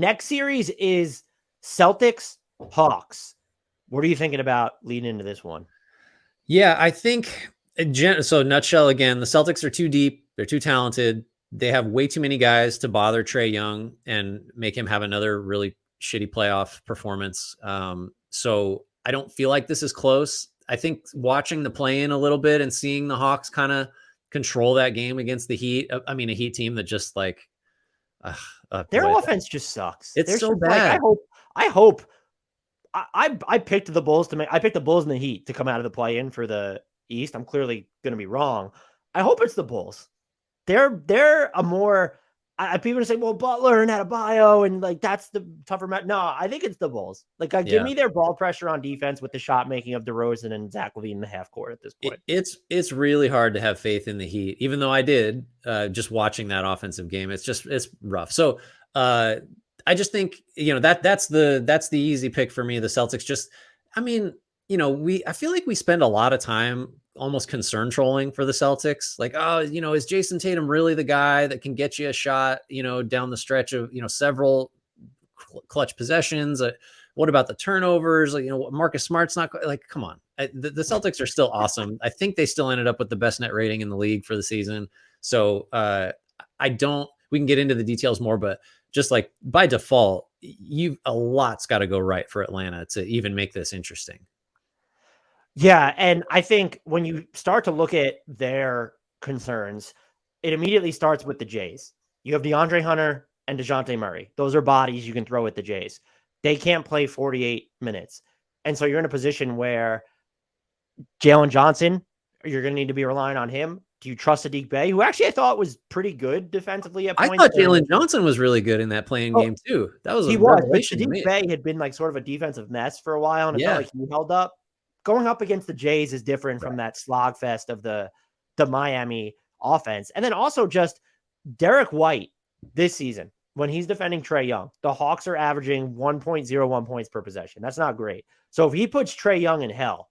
Next series is Celtics Hawks. What are you thinking about leading into this one? Yeah, I think so. Nutshell again, the Celtics are too deep. They're too talented. They have way too many guys to bother Trae Young and make him have another really shitty playoff performance. So I don't feel like this is close. I think watching the play in a little bit and seeing the Hawks kind of control that game against the Heat. I mean, a Heat team that just like, Their boy, offense just sucks. it's There's so just like bad. I hope I picked the Bulls to make. I picked the Bulls and the Heat to come out of the play-in for the East. I'm clearly going to be wrong. I hope it's the Bulls. They're a more. People say, well, Butler and Adebayo, and like that's the tougher match. No, I think it's the Bulls. Like, give Yeah. me their ball pressure on defense with the shot making of DeRozan and Zach LaVine in the half court at this point. It's really hard to have faith in the Heat, even though I did just watching that offensive game. It's rough. So I just think that's the easy pick for me. The Celtics just, I mean, I feel like we spend a lot of time almost concern trolling for the Celtics. Like, oh, is Jason Tatum really the guy that can get you a shot, down the stretch of, several clutch possessions? What about the turnovers? Like, Marcus Smart's not like, come on. The Celtics are still awesome. I think they still ended up with the best net rating in the league for the season. So we can get into the details more, but just like by default, a lot's got to go right for Atlanta to even make this interesting. Yeah, and I think when you start to look at their concerns, it immediately starts with the Jays. You have DeAndre Hunter and DeJounte Murray. Those are bodies you can throw at the Jays. They can't play 48 minutes. And so you're in a position where Jalen Johnson, you're going to need to be relying on him. Do you trust Sadiq Bey, who actually I thought was pretty good defensively at points? I thought Jalen Johnson was really good in that playing game too. That was a he was, but revelation to Sadiq me. Bey had been like sort of a defensive mess for a while, and it felt Yeah. like he held up. Going up against the Jays is different from that slog fest of the Miami offense. And then also just Derek White this season, when he's defending Trae Young, the Hawks are averaging 1.01 points per possession. That's not great. So if he puts Trae Young in hell,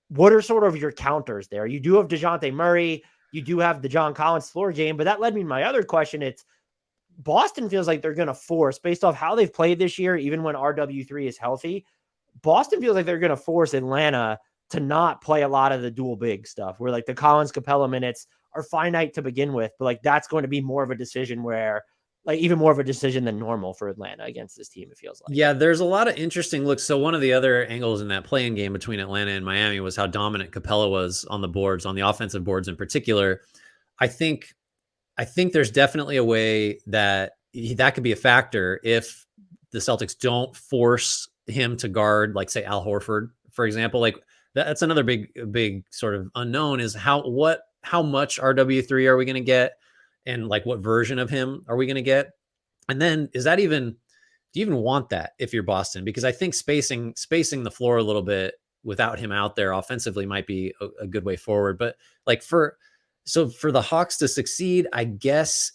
what are sort of your counters there? You do have DeJounte Murray. You do have the John Collins floor game, but that led me to my other question. It's Boston feels like they're going to force, based off how they've played this year, even when RW3 is healthy, Boston feels like they're going to force Atlanta to not play a lot of the dual big stuff where like the Collins Capella minutes are finite to begin with, but like that's going to be more of a decision where like even more of a decision than normal for Atlanta against this team, it feels like. Yeah, there's a lot of interesting looks. So one of the other angles in that playing game between Atlanta and Miami was how dominant Capella was on the boards, on the offensive boards in particular. I think there's definitely a way that could be a factor if the Celtics don't force him to guard, like say Al Horford, for example. Like that's another big sort of unknown is how much RW3 are we going to get, and like what version of him are we going to get, and then do you even want that if you're Boston? Because I think spacing the floor a little bit without him out there offensively might be a good way forward. But like for the Hawks to succeed, I guess,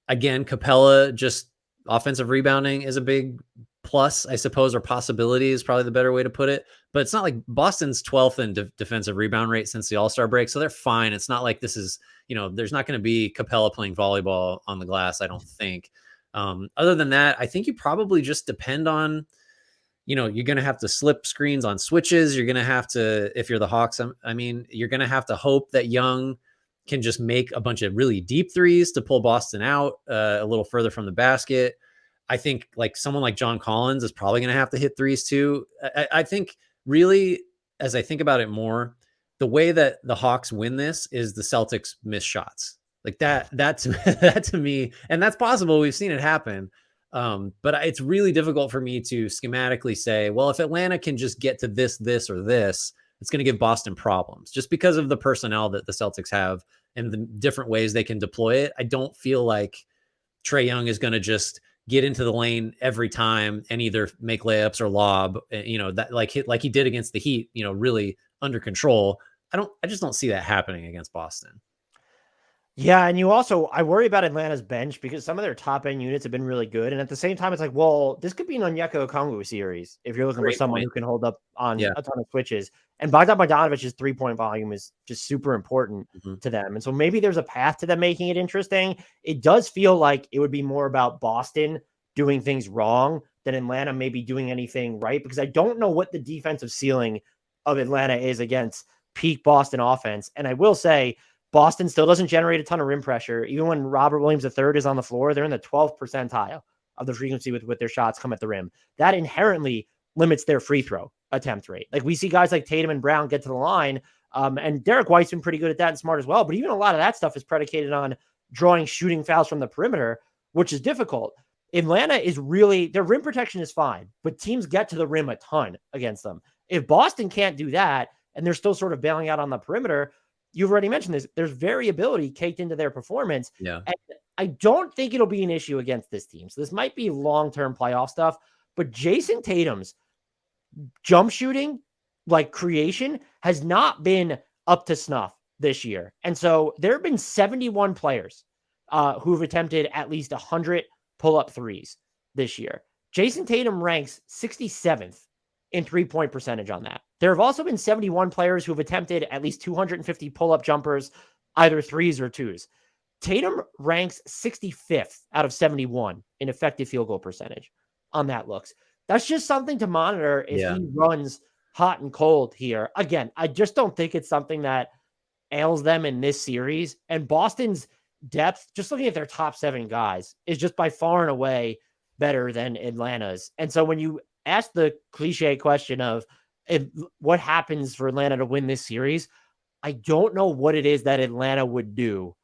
again, Capella just offensive rebounding is a big plus, I suppose, or possibility is probably the better way to put it. But it's not like Boston's 12th in defensive rebound rate since the All-Star break. So they're fine. It's not like this is, there's not going to be Capella playing volleyball on the glass, I don't think. Other than that, I think you probably just depend on, you're going to have to slip screens on switches. You're going to have to, if you're the Hawks, I mean, you're going to have to hope that Young can just make a bunch of really deep threes to pull Boston out a little further from the basket. I think like someone like John Collins is probably going to have to hit threes too. I think really, as I think about it more, the way that the Hawks win this is the Celtics miss shots. Like that to me, and that's possible. We've seen it happen. But it's really difficult for me to schematically say, well, if Atlanta can just get to this, or this, it's going to give Boston problems just because of the personnel that the Celtics have and the different ways they can deploy it. I don't feel like Trae Young is going to just get into the lane every time and either make layups or lob, that like he did against the Heat, really under control. I just don't see that happening against Boston. Yeah, and I worry about Atlanta's bench because some of their top end units have been really good, and at the same time, it's like, well, this could be an Onyeka Okongwu series if you're looking for someone who can hold up on a ton of switches. And Bogdan Bogdanovic's 3-point volume is just super important to them, and so maybe there's a path to them making it interesting. It does feel like it would be more about Boston doing things wrong than Atlanta maybe doing anything right, because I don't know what the defensive ceiling of Atlanta is against peak Boston offense. And I will say Boston still doesn't generate a ton of rim pressure. Even when Robert Williams III is on the floor, they're in the 12th percentile of the frequency with their shots come at the rim. That inherently limits their free throw attempt rate. Like we see guys like Tatum and Brown get to the line, and Derek White's been pretty good at that and smart as well. But even a lot of that stuff is predicated on drawing shooting fouls from the perimeter, which is difficult. Atlanta is really, their rim protection is fine, but teams get to the rim a ton against them. If Boston can't do that and they're still sort of bailing out on the perimeter, you've already mentioned this, there's variability caked into their performance. Yeah. And I don't think it'll be an issue against this team. So this might be long-term playoff stuff, but Jason Tatum's jump shooting, like creation, has not been up to snuff this year. And so there have been 71 players who've attempted at least 100 pull-up threes this year. Jason Tatum ranks 67th in three-point percentage on that. There have also been 71 players who've attempted at least 250 pull-up jumpers, either threes or twos. Tatum ranks 65th out of 71 in effective field goal percentage on that looks. That's just something to monitor if he runs hot and cold here. Again, I just don't think it's something that ails them in this series. And Boston's depth, just looking at their top 7 guys, is just by far and away better than Atlanta's. And so when you ask the cliche question of what happens for Atlanta to win this series, I don't know what it is that Atlanta would do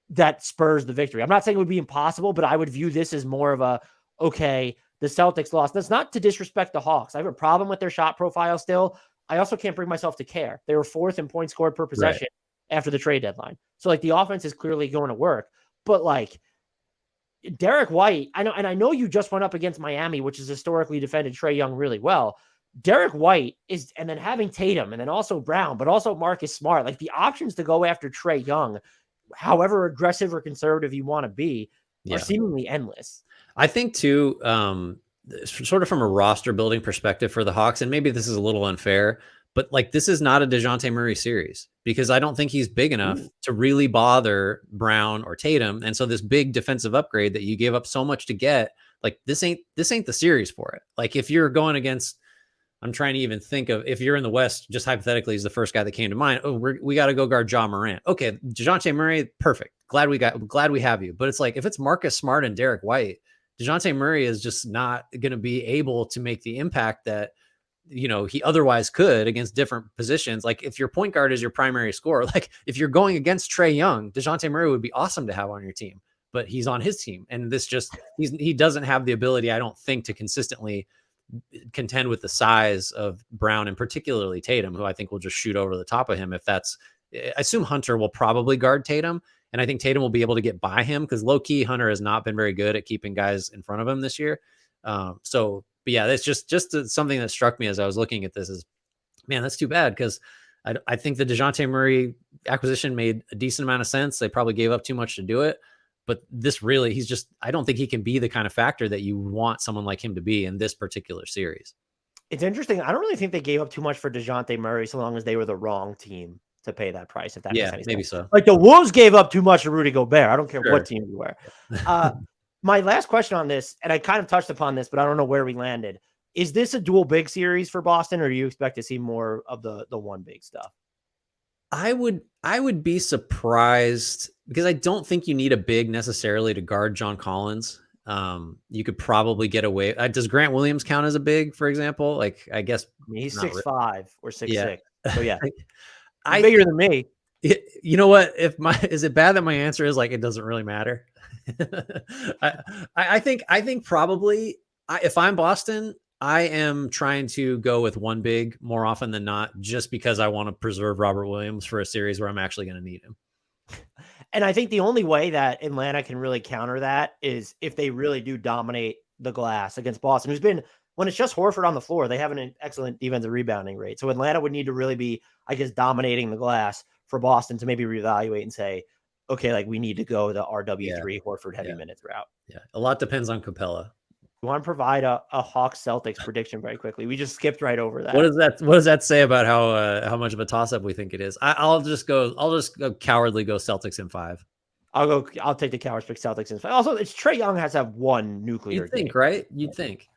that spurs the victory. I'm not saying it would be impossible, but I would view this as more of a, okay, the Celtics lost. That's not to disrespect the Hawks. I have a problem with their shot profile still. I also can't bring myself to care. They were 4th in points scored per possession after the trade deadline. So like the offense is clearly going to work, but like Derek White, I know you just went up against Miami, which has historically defended Trae Young really well. Derek White is, and then having Tatum and then also Brown, but also Marcus Smart, like the options to go after Trae Young, however aggressive or conservative you want to be, are seemingly endless. I think too, sort of from a roster building perspective for the Hawks, and maybe this is a little unfair, but like this is not a DeJounte Murray series because I don't think he's big enough to really bother Brown or Tatum. And so this big defensive upgrade that you gave up so much to get, like this ain't the series for it. Like if you're going against, I'm trying to even think of, if you're in the West, just hypothetically is the first guy that came to mind. Oh, we got to go guard Ja Morant. Okay, DeJounte Murray, perfect. Glad we have you. But it's like if it's Marcus Smart and Derek White, DeJounte Murray is just not going to be able to make the impact that, you know, he otherwise could against different positions. Like if your point guard is your primary scorer, like if you're going against Trae Young, DeJounte Murray would be awesome to have on your team, but he's on his team. And this just, he doesn't have the ability, I don't think, to consistently contend with the size of Brown and particularly Tatum, who I think will just shoot over the top of him. If that's, I assume Hunter will probably guard Tatum. And I think Tatum will be able to get by him because low key Hunter has not been very good at keeping guys in front of him this year. But yeah, that's just something that struck me as I was looking at this is, man, that's too bad. Cause I think the DeJounte Murray acquisition made a decent amount of sense. They probably gave up too much to do it, but this really, I don't think he can be the kind of factor that you want someone like him to be in this particular series. It's interesting. I don't really think they gave up too much for DeJounte Murray so long as they were the wrong team to pay that price. If that makes any maybe sense. So. Like the Wolves gave up too much to Rudy Gobert. I don't care what team you were. My last question on this, and I kind of touched upon this, but I don't know where we landed. Is this a dual big series for Boston, or do you expect to see more of the one big stuff? I would be surprised because I don't think you need a big necessarily to guard John Collins. You could probably get away. Does Grant Williams count as a big, for example? Like, I guess he's 6'5" or 6'6". So yeah, he's bigger than me. You know what? Is it bad that my answer is like it doesn't really matter? I think probably if I'm Boston, I am trying to go with one big more often than not, just because I want to preserve Robert Williams for a series where I'm actually going to need him. And I think the only way that Atlanta can really counter that is if they really do dominate the glass against Boston, who's been, when it's just Horford on the floor, they have an excellent defensive rebounding rate. So Atlanta would need to really be, I guess, dominating the glass for Boston to maybe reevaluate and say, okay, like we need to go the RW3 Horford heavy minutes route. Yeah. A lot depends on Capella. You want to provide a Hawks Celtics prediction very quickly? We just skipped right over that. What does that say about how much of a toss up we think it is? I'll just go cowardly, go Celtics in 5. I'll take the Cowards pick Celtics. Also, it's Trae Young has to have one nuclear You'd think, game. right? You'd think.